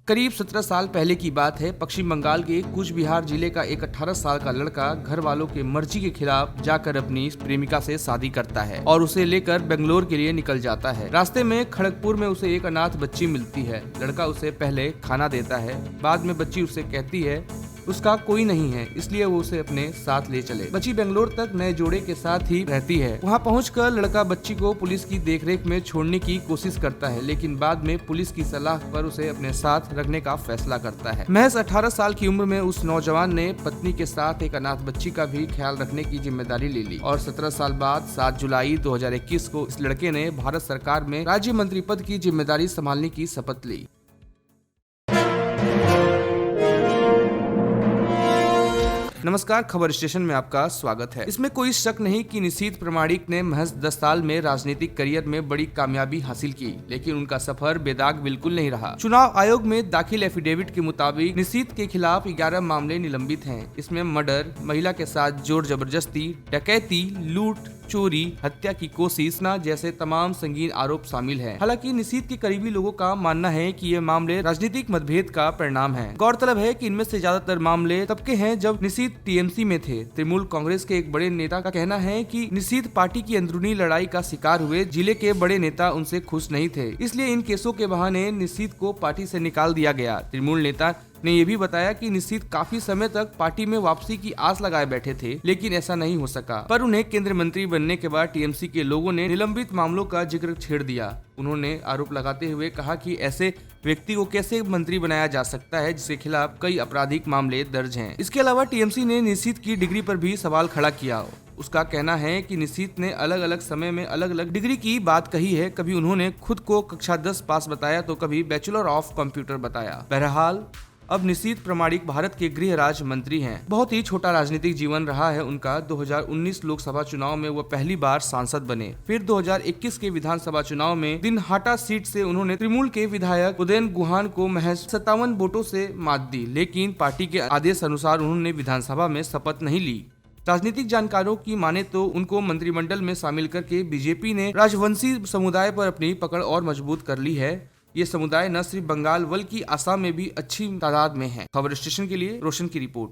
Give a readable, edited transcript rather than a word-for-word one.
करीब 17 साल पहले की बात है। पश्चिम बंगाल के कूच बिहार जिले का एक 18 साल का लड़का घर वालों के मर्जी के खिलाफ जाकर अपनी प्रेमिका से शादी करता है और उसे लेकर बेंगलोर के लिए निकल जाता है। रास्ते में खड़गपुर में उसे एक अनाथ बच्ची मिलती है। लड़का उसे पहले खाना देता है, बाद में बच्ची उसे कहती है उसका कोई नहीं है, इसलिए वो उसे अपने साथ ले चले। बच्ची बेंगलोर तक नए जोड़े के साथ ही रहती है। वहाँ पहुंचकर लड़का बच्ची को पुलिस की देखरेख में छोड़ने की कोशिश करता है, लेकिन बाद में पुलिस की सलाह पर उसे अपने साथ रखने का फैसला करता है। महज 18 साल की उम्र में उस नौजवान ने पत्नी के साथ एक अनाथ बच्ची का भी ख्याल रखने की जिम्मेदारी ले ली और 17 साल बाद 7 जुलाई 2021 को इस लड़के ने भारत सरकार में राज्य मंत्री पद की जिम्मेदारी संभालने की शपथ ली। नमस्कार, खबर स्टेशन में आपका स्वागत है। इसमें कोई शक नहीं कि निशीथ प्रामाणिक ने महज 10 साल में राजनीतिक करियर में बड़ी कामयाबी हासिल की, लेकिन उनका सफर बेदाग बिल्कुल नहीं रहा। चुनाव आयोग में दाखिल एफिडेविट के मुताबिक निशीथ के खिलाफ 11 मामले निलंबित हैं। इसमें मर्डर, महिला के साथ जोर जबरदस्ती, डकैती, लूट, चोरी, हत्या की कोशिश जैसे तमाम संगीन आरोप शामिल हैं। हालांकि निशीथ के करीबी लोगों का मानना है कि ये मामले राजनीतिक मतभेद का परिणाम हैं। गौरतलब है कि इनमें से ज्यादातर मामले तब के हैं जब निशीथ टीएमसी में थे। तृणमूल कांग्रेस के एक बड़े नेता का कहना है कि निशीथ पार्टी की अंदरूनी लड़ाई का शिकार हुए। जिले के बड़े नेता उनसे खुश नहीं थे, इसलिए इन केसों के बहाने निशीथ को पार्टी से निकाल दिया गया। तृणमूल नेता ने यह भी बताया कि निशीथ काफी समय तक पार्टी में वापसी की आस लगाए बैठे थे, लेकिन ऐसा नहीं हो सका। पर उन्हें केंद्रीय मंत्री बनने के बाद टीएमसी के लोगों ने निलंबित मामलों का जिक्र छेड़ दिया। उन्होंने आरोप लगाते हुए कहा कि ऐसे व्यक्ति को कैसे मंत्री बनाया जा सकता है जिसके खिलाफ कई आपराधिक मामले दर्ज हैं। इसके अलावा टीएमसी ने निशीथ की डिग्री पर भी सवाल खड़ा किया। उसका कहना है कि निशीथ ने अलग अलग समय में अलग अलग डिग्री की बात कही है। कभी उन्होंने खुद को कक्षा 10 पास बताया तो कभी बैचलर ऑफ कंप्यूटर बताया। बहरहाल अब निशीथ प्रामाणिक भारत के गृह राज्य मंत्री हैं। बहुत ही छोटा राजनीतिक जीवन रहा है उनका। 2019 लोकसभा चुनाव में वो पहली बार सांसद बने। फिर 2021 के विधानसभा चुनाव में दिनहाटा सीट से उन्होंने तृणमूल के विधायक उदयन गुहान को महज 57 वोटों से मात दी, लेकिन पार्टी के आदेश अनुसार उन्होंने विधानसभा में शपथ नहीं ली। राजनीतिक जानकारों की माने तो उनको मंत्रिमंडल में शामिल करके बीजेपी ने राजवंशी समुदाय पर अपनी पकड़ और मजबूत कर ली है। ये समुदाय न सिर्फ बंगाल बल्कि असम में भी अच्छी तादाद में है। खबर स्टेशन के लिए रोशन की रिपोर्ट।